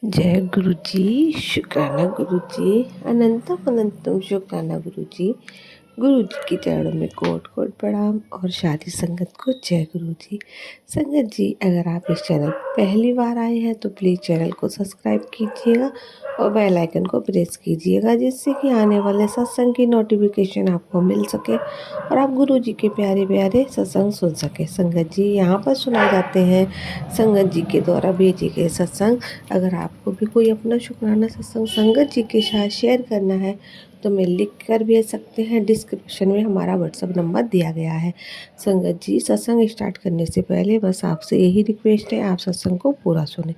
जय गुरु जी। शुक्राना गुरु जी। अनंतम अनंतम शुक्राना गुरु जी। गुरु जी की चरणों में कोट कोट प्रणाम और सारी संगत को जय गुरु जी। संगत जी, अगर आप इस चैनल पर पहली बार आए हैं तो प्लीज़ चैनल को सब्सक्राइब कीजिएगा और बेल आइकन को प्रेस कीजिएगा, जिससे कि आने वाले सत्संग की नोटिफिकेशन आपको मिल सके और आप गुरु जी के प्यारे प्यारे सत्संग सुन सके। संगत जी, यहाँ पर सुनाए जाते हैं संगत जी के द्वारा भेजे गए सत्संग। अगर आपको भी कोई अपना शुक्राना सत्संग संगत जी के साथ शेयर करना है तो मैं लिख कर भेज सकते हैं। डिस्क्रिप्शन में हमारा व्हाट्सअप नंबर दिया गया है। संगत जी, सत्संग स्टार्ट करने से पहले बस आपसे यही रिक्वेस्ट है, आप सत्संग को पूरा सुने,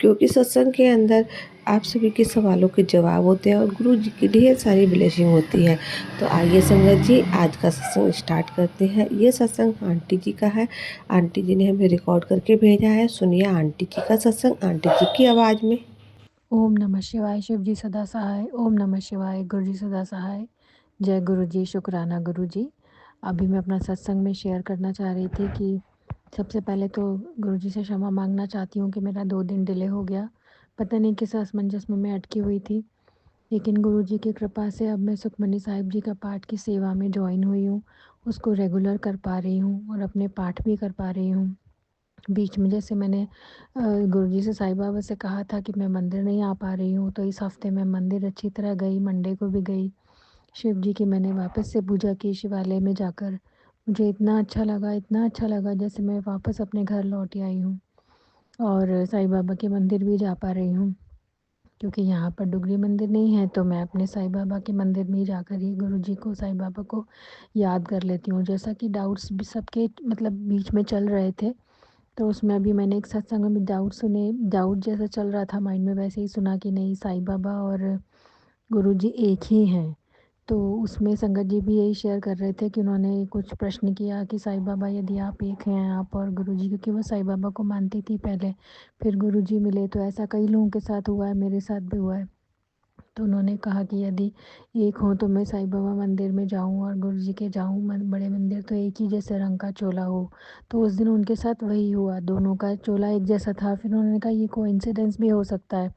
क्योंकि सत्संग के अंदर आप सभी के सवालों के जवाब होते हैं और गुरु जी की ढेर सारी ब्लेसिंग होती है। तो आइए संगत जी, आज का सत्संग स्टार्ट करते हैं। ये सत्संग आंटी जी का है। आंटी जी ने हमें रिकॉर्ड करके भेजा है। सुनिए आंटी जी का सत्संग आंटी जी की आवाज़ में। ओम नमः शिवाय। शिव जी सदा सहाय। ओम नमः शिवाय। गुरु जी सदा सहाय। जय गुरु जी। शुक्राना गुरु जी। अभी मैं अपना सत्संग में शेयर करना चाह रही थी कि सबसे पहले तो गुरु जी से क्षमा मांगना चाहती हूँ कि मेरा 2 दिन डिले हो गया। पता नहीं किस असमंजस में मैं अटकी हुई थी, लेकिन गुरु जी की कृपा से अब मैं सुखमनी साहिब जी का पाठ की सेवा में ज्वाइन हुई हूँ। उसको रेगुलर कर पा रही हूँ और अपने पाठ भी कर पा रही हूँ। बीच में जैसे मैंने गुरुजी से साईं बाबा से कहा था कि मैं मंदिर नहीं आ पा रही हूँ, तो इस हफ्ते मैं मंदिर अच्छी तरह गई, मंडे को भी गई। शिव जी की मैंने वापस से पूजा की शिवालय में जाकर। मुझे इतना अच्छा लगा जैसे मैं वापस अपने घर लौट आई हूँ। और साईं बाबा के मंदिर भी जा पा रही हूँ, क्योंकि यहाँ पर डुगरी मंदिर नहीं है, तो मैं अपने साईं बाबा के मंदिर में ही जाकर ही गुरु जी को, साईं बाबा को याद कर लेती हूँ। जैसा कि डाउट्स भी सबके मतलब बीच में चल रहे थे, तो उसमें अभी मैंने एक सत्संग में डाउट जैसा चल रहा था माइंड में, वैसे ही सुना कि नहीं, साईं बाबा और गुरुजी एक ही हैं। तो उसमें संगत जी भी यही शेयर कर रहे थे कि उन्होंने कुछ प्रश्न किया कि साईं बाबा यदि आप एक हैं, आप और गुरुजी, क्योंकि वो साईं बाबा को मानती थी पहले, फिर गुरुजी मिले, तो ऐसा कई लोगों के साथ हुआ है, मेरे साथ भी हुआ है। तो उन्होंने कहा कि यदि एक हो तो मैं साईं बाबा मंदिर में जाऊं और गुरु जी के जाऊं बड़े मंदिर, तो एक ही जैसे रंग का चोला हो। तो उस दिन उनके साथ वही हुआ, दोनों का चोला एक जैसा था। फिर उन्होंने कहा ये कोइंसिडेंस भी हो सकता है,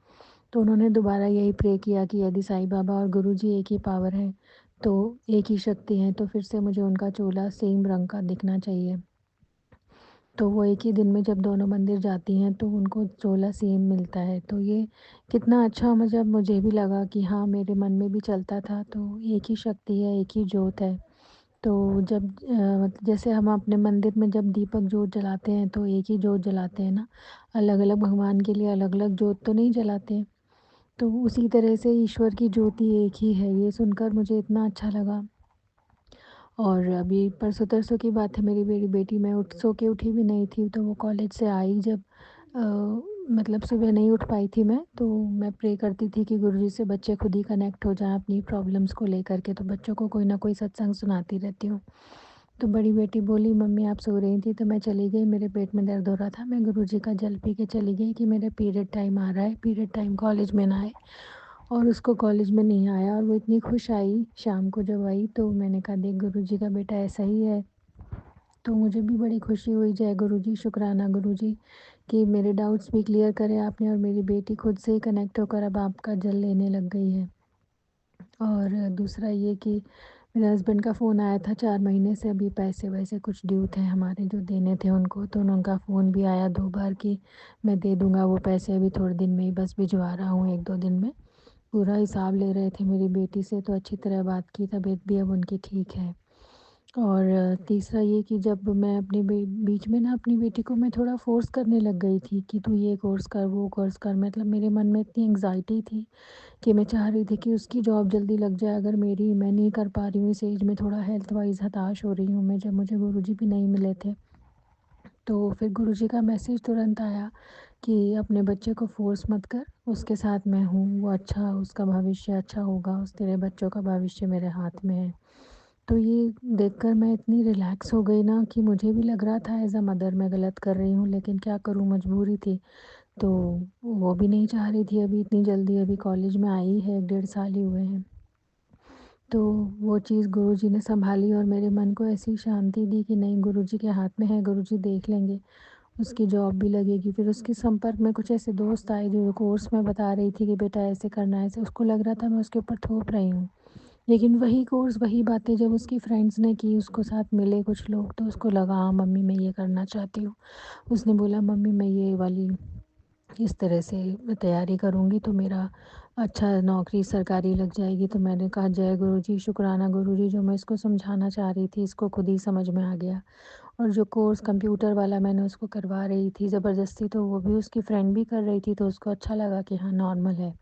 तो उन्होंने दोबारा यही प्रे किया कि यदि साईं बाबा और गुरु जी एक ही पावर है, तो एक ही शक्ति है, तो फिर से मुझे उनका चोला सेम रंग का दिखना चाहिए। तो वो एक ही दिन में जब दोनों मंदिर जाती हैं तो उनको चोला सेम मिलता है। तो ये कितना अच्छा, मतलब मुझे भी लगा कि हाँ, मेरे मन में भी चलता था, तो एक ही शक्ति है, एक ही ज्योत है। तो जब जैसे हम अपने मंदिर में जब दीपक ज्योत जलाते हैं तो एक ही ज्योत जलाते हैं ना, अलग-अलग भगवान के लिए अलग-अलग ज्योत तो नहीं जलाते हैं। तो उसी तरह से ईश्वर की ज्योति एक ही है। ये सुनकर मुझे इतना अच्छा लगा। और अभी परसों-तरसों की बात है, मेरी बेटी, मैं सो के उठी भी नहीं थी, तो वो कॉलेज से आई जब मतलब सुबह नहीं उठ पाई थी मैं, तो मैं प्रे करती थी कि गुरुजी से बच्चे खुद ही कनेक्ट हो जाएँ अपनी प्रॉब्लम्स को लेकर के, तो बच्चों को कोई ना कोई सत्संग सुनाती रहती हूँ। तो बड़ी बेटी बोली, मम्मी आप सो रही थी, तो मैं चली गई, मेरे पेट में दर्द हो रहा था, मैं गुरुजी का जल पी के चली गई कि मेरे पीरियड टाइम आ रहा है, पीरियड टाइम कॉलेज में ना आए। और उसको कॉलेज में नहीं आया और वो इतनी खुश आई, शाम को जब आई तो मैंने कहा, देख गुरुजी का बेटा ऐसा ही है। तो मुझे भी बड़ी खुशी हुई। जय गुरुजी, शुक्राना गुरुजी कि मेरे डाउट्स भी क्लियर करे आपने, और मेरी बेटी खुद से ही कनेक्ट होकर अब आपका जल लेने लग गई है। और दूसरा ये कि मेरे हस्बैंड का फ़ोन आया था 4 महीने से, अभी पैसे-वैसे कुछ ड्यू थे हमारे जो देने थे उनको, तो उनका फ़ोन भी आया 2 बार कि मैं दे दूँगा वो पैसे, अभी थोड़े दिन में ही बस भिजवा रहा हूँ, 1-2 दिन में। पूरा हिसाब ले रहे थे मेरी बेटी से, तो अच्छी तरह बात की, तबीयत भी अब उनकी ठीक है। और तीसरा ये कि जब मैं अपने बीच में ना अपनी बेटी को मैं थोड़ा फ़ोर्स करने लग गई थी कि तू ये कोर्स कर, वो कोर्स कर, मतलब मेरे मन में इतनी एंग्ज़ायटी थी कि मैं चाह रही थी कि उसकी जॉब जल्दी लग जाए, अगर मेरी मैं नहीं कर पा रही हूँ इस एज में, थोड़ा हेल्थ वाइज़ हताश हो रही हूँ मैं, जब मुझे गुरुजी भी नहीं मिले थे। तो फिर गुरुजी का मैसेज तुरंत आया कि अपने बच्चे को फ़ोर्स मत कर, उसके साथ मैं हूँ, वो अच्छा, उसका भविष्य अच्छा होगा, उस तेरे बच्चों का भविष्य मेरे हाथ में है। तो ये देखकर मैं इतनी रिलैक्स हो गई ना कि मुझे भी लग रहा था एज़ अ मदर मैं गलत कर रही हूँ, लेकिन क्या करूँ, मजबूरी थी। तो वो भी नहीं चाह रही थी अभी इतनी जल्दी, अभी कॉलेज में आई है, 1 डेढ़ साल ही हुए हैं। तो वो चीज़ गुरुजी ने सँभाली और मेरे मन को ऐसी शांति दी कि नहीं, गुरुजी के हाथ में है, गुरुजी देख लेंगे। उसकी जॉब भी लगेगी। फिर उसके संपर्क में कुछ ऐसे दोस्त आए जो कोर्स में बता रही थी कि बेटा ऐसे करना है, ऐसे उसको लग रहा था मैं उसके ऊपर थोप रही हूँ। लेकिन वही कोर्स, वही बातें जब उसकी फ्रेंड्स ने की, उसको साथ मिले कुछ लोग, तो उसको लगा हाँ मम्मी मैं ये करना चाहती हूँ। उसने बोला मम्मी मैं ये वाली इस तरह से तैयारी करूँगी तो मेरा अच्छा नौकरी सरकारी लग जाएगी। तो मैंने कहा जय गुरु जी, शुक्राना गुरु जी, जो मैं इसको समझाना चाह रही थी इसको खुद ही समझ में आ गया। और जो कोर्स कंप्यूटर वाला मैंने उसको करवा रही थी ज़बरदस्ती, तो वो भी उसकी फ्रेंड भी कर रही थी, तो उसको अच्छा लगा कि हाँ नॉर्मल है।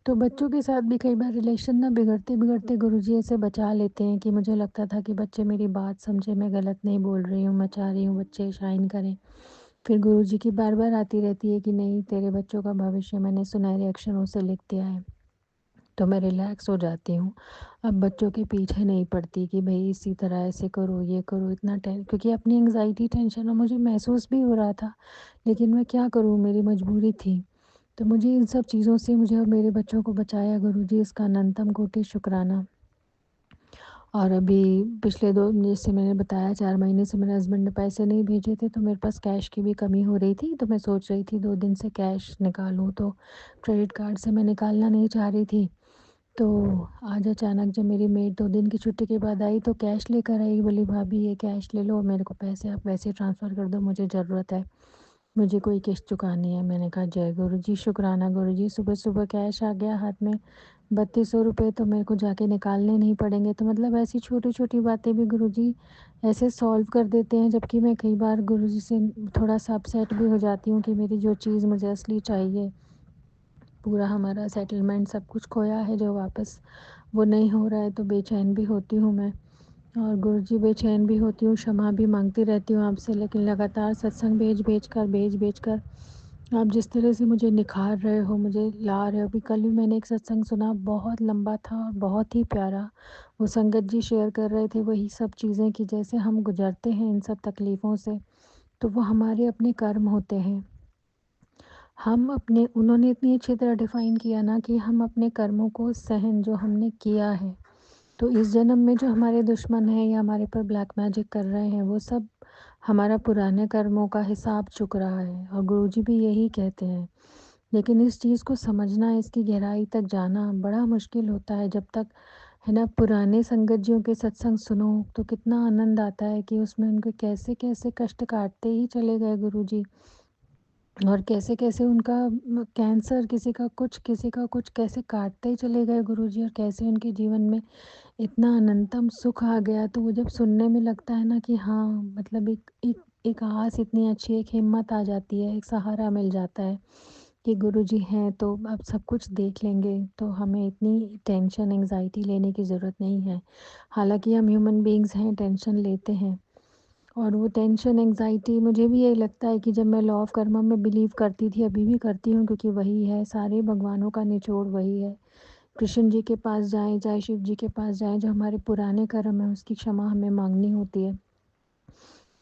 तो बच्चों के साथ भी कई बार रिलेशन ना बिगड़ते बिगड़ते गुरुजी ऐसे बचा लेते हैं कि मुझे लगता था कि बच्चे मेरी बात समझे, मैं गलत नहीं बोल रही हूँ, मैं चाह रही हूँ बच्चे शाइन करें। फिर गुरुजी की बार बार आती रहती है कि नहीं तेरे बच्चों का भविष्य मैंने सुनहरे अक्षरों से लिख दिया है। तो मैं रिलैक्स हो जाती हूँ। अब बच्चों के पीछे नहीं पड़ती कि भई इसी तरह ऐसे करो, ये करो, इतना क्योंकि अपनी एंग्ज़ायटी टेंशन और मुझे महसूस भी हो रहा था, लेकिन मैं क्या करूँ, मेरी मजबूरी थी। तो मुझे इन सब चीज़ों से मुझे और मेरे बच्चों को बचाया गुरुजी, इसका अनंतम कोटि शुक्राना। और अभी पिछले 2, जैसे मैंने बताया 4 महीने से मेरे हस्बैंड ने पैसे नहीं भेजे थे, तो मेरे पास कैश की भी कमी हो रही थी। तो मैं सोच रही थी 2 दिन से कैश निकालूँ, तो क्रेडिट कार्ड से मैं निकालना नहीं चाह रही थी। तो आज अचानक जब मेरी मेड 2 दिन की छुट्टी के बाद आई तो कैश लेकर आई, बोली भाभी ये कैश ले लो, मेरे को पैसे आप वैसे ट्रांसफ़र कर दो, मुझे ज़रूरत है, मुझे कोई किश्त चुकानी है। मैंने कहा जय गुरु जी, शुक्राना गुरु जी, सुबह-सुबह कैश आ गया हाथ में, 3200 रुपए तो मेरे को जाके निकालने नहीं पड़ेंगे। तो मतलब ऐसी छोटी-छोटी बातें भी गुरुजी ऐसे सॉल्व कर देते हैं, जबकि मैं कई बार गुरुजी से थोड़ा-सा अपसेट भी हो जाती हूँ कि मेरी जो चीज़ मुझे असली चाहिए, पूरा हमारा सेटलमेंट सब कुछ खोया है जो वापस वो नहीं हो रहा है, तो बेचैन भी होती हूँ मैं। और गुरुजी बेचैन भी होती हूँ, क्षमा भी माँगती रहती हूँ आपसे, लेकिन लगातार सत्संग भेज-भेज कर आप जिस तरह से मुझे निखार रहे हो, मुझे ला रहे हो। अभी कल भी मैंने एक सत्संग सुना, बहुत लंबा था और बहुत ही प्यारा। वो संगत जी शेयर कर रहे थे वही सब चीज़ें कि जैसे हम गुज़रते हैं इन सब तकलीफ़ों से, तो वो हमारे अपने कर्म होते हैं। हम अपने उन्होंने इतनी अच्छी तरह डिफ़ाइन किया ना कि हम अपने कर्मों को सहन जो हमने किया है, तो इस जन्म में जो हमारे दुश्मन हैं या हमारे पर ब्लैक मैजिक कर रहे हैं, वो सब हमारा पुराने कर्मों का हिसाब चुक रहा है और गुरुजी भी यही कहते हैं। लेकिन इस चीज़ को समझना, इसकी गहराई तक जाना बड़ा मुश्किल होता है जब तक, है ना, पुराने संगत जियों के सत्संग सुनो, तो कितना आनंद आता है कि उसमें उनके कैसे-कैसे कष्ट काटते ही चले गए गुरुजी। और कैसे-कैसे उनका कैंसर, किसी का कुछ कैसे काटते ही चले गए गुरुजी, और कैसे उनके जीवन में इतना अनंतम सुख आ गया। तो वो जब सुनने में लगता है ना कि हाँ, मतलब एक एक एक आस इतनी अच्छी, एक हिम्मत आ जाती है, एक सहारा मिल जाता है कि गुरुजी हैं तो अब सब कुछ देख लेंगे, तो हमें इतनी टेंशन, एंग्ज़ायटी लेने की ज़रूरत नहीं है। हालाँकि हम ह्यूमन बीइंग्स हैं, टेंशन लेते हैं। और वो टेंशन, एंग्ज़ायटी, मुझे भी यही लगता है कि जब मैं लॉ ऑफ़ कर्मा में बिलीव करती थी, अभी भी करती हूँ, क्योंकि वही है, सारे भगवानों का निचोड़ वही है। कृष्ण जी के पास जाएँ, चाहे शिव जी के पास जाएँ, जो हमारे पुराने कर्म हैं उसकी क्षमा हमें माँगनी होती है।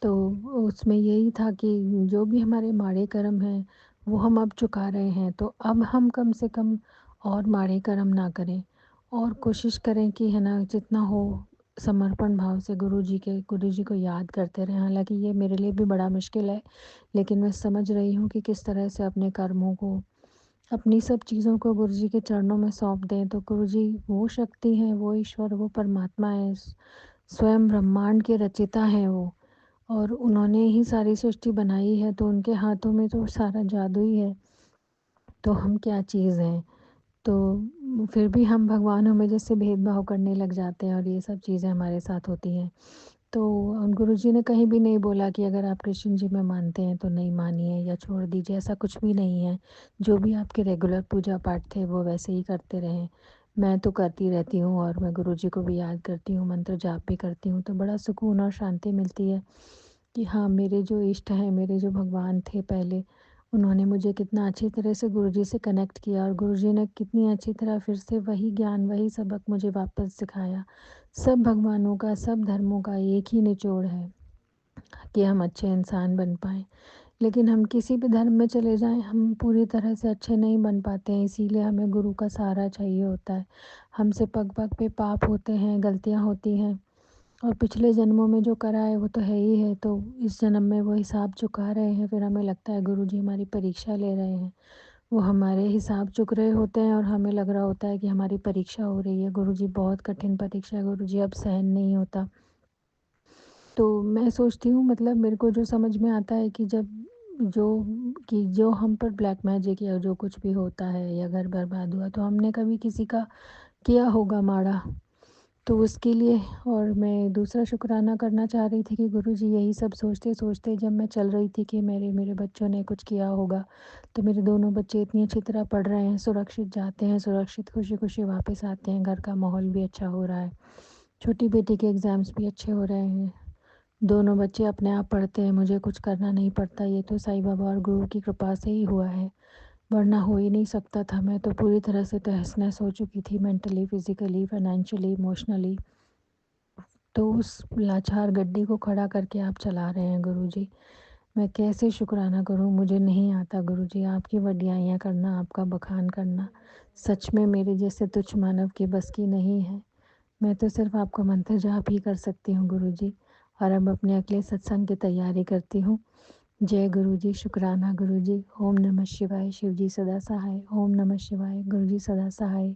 तो उसमें यही था कि जो भी हमारे माड़े कर्म हैं, वो हम अब चुका रहे हैं, तो अब हम कम से कम और माड़े कर्म ना करें, और कोशिश करें कि, है ना, जितना हो समर्पण भाव से गुरु जी को याद करते रहें। हालाँकि ये मेरे लिए भी बड़ा मुश्किल है, लेकिन मैं समझ रही हूँ कि किस तरह से अपने कर्मों को, अपनी सब चीज़ों को गुरु जी के चरणों में सौंप दें। तो गुरु जी वो शक्ति हैं, वो ईश्वर, वो परमात्मा है, स्वयं ब्रह्मांड के रचिता हैं वो। और उन्होंने ही सारी सृष्टि बनाई है, तो उनके हाथों में तो सारा जादू ही है, तो हम क्या चीज़ हैं। तो फिर भी हम भगवानों में जैसे भेदभाव करने लग जाते हैं और ये सब चीज़ें हमारे साथ होती हैं। तो गुरुजी ने कहीं भी नहीं बोला कि अगर आप कृष्ण जी में मानते हैं तो नहीं मानिए या छोड़ दीजिए, ऐसा कुछ भी नहीं है। जो भी आपके रेगुलर पूजा पाठ थे वो वैसे ही करते रहें। मैं तो करती रहती हूँ और मैं गुरुजी को भी याद करती हूँ, मंत्र जाप भी करती हूँ, तो बड़ा सुकून और शांति मिलती है कि हाँ, मेरे जो इष्ट हैं, मेरे जो भगवान थे पहले, उन्होंने मुझे कितना अच्छी तरह से गुरुजी से कनेक्ट किया और गुरुजी ने कितनी अच्छी तरह फिर से वही ज्ञान, वही सबक मुझे वापस सिखाया। सब भगवानों का, सब धर्मों का एक ही निचोड़ है कि हम अच्छे इंसान बन पाएँ। लेकिन हम किसी भी धर्म में चले जाएँ, हम पूरी तरह से अच्छे नहीं बन पाते हैं, इसीलिए हमें गुरु का सहारा चाहिए होता है। हमसे पग-पग पे पाप होते हैं, गलतियाँ होती हैं, और पिछले जन्मों में जो करा है वो तो है ही है, तो इस जन्म में वो हिसाब चुका रहे हैं। फिर हमें लगता है गुरुजी हमारी परीक्षा ले रहे हैं। वो हमारे हिसाब चुक रहे होते हैं और हमें लग रहा होता है कि हमारी परीक्षा हो रही है। गुरुजी बहुत कठिन परीक्षा है, गुरुजी अब सहन नहीं होता। तो मैं सोचती हूँ, मतलब मेरे को जो समझ में आता है कि जब जो जो हम पर ब्लैक मैजिक या जो कुछ भी होता है या घर बर्बाद हुआ, तो हमने कभी किसी का किया होगा माड़ा। तो उसके लिए और मैं दूसरा शुक्राना करना चाह रही थी कि गुरुजी यही सब सोचते-सोचते जब मैं चल रही थी कि मेरे मेरे बच्चों ने कुछ किया होगा, तो मेरे दोनों बच्चे इतनी अच्छी तरह पढ़ रहे हैं, सुरक्षित जाते हैं, सुरक्षित खुशी-खुशी वापस आते हैं, घर का माहौल भी अच्छा हो रहा है। छोटी बेटी के एग्ज़ाम्स भी अच्छे हो रहे हैं। दोनों बच्चे अपने आप पढ़ते हैं, मुझे कुछ करना नहीं पड़ता। ये तो साईं बाबा और गुरु की कृपा से ही हुआ है, वरना हो ही नहीं सकता था। मैं तो पूरी तरह से तहस-नहस हो चुकी थी, मेंटली, फिज़िकली, फाइनेंशियली, इमोशनली। तो उस लाचार गड्डी को खड़ा करके आप चला रहे हैं गुरुजी। मैं कैसे शुक्राना करूँ, मुझे नहीं आता गुरुजी। आपकी वडियाइयाँ करना, आपका बखान करना सच में मेरे जैसे तुच्छ मानव के बस की नहीं है। मैं तो सिर्फ़ आपका मंत्र जाप ही कर सकती हूँ गुरुजी। और अब अपने अगले सत्संग की तैयारी करती हूँ। जय गुरुजी, शुक्राना गुरुजी। ओम नमः शिवाय, शिव जी सदा सहाय। ओम नमः शिवाय, गुरुजी सदा सहाय।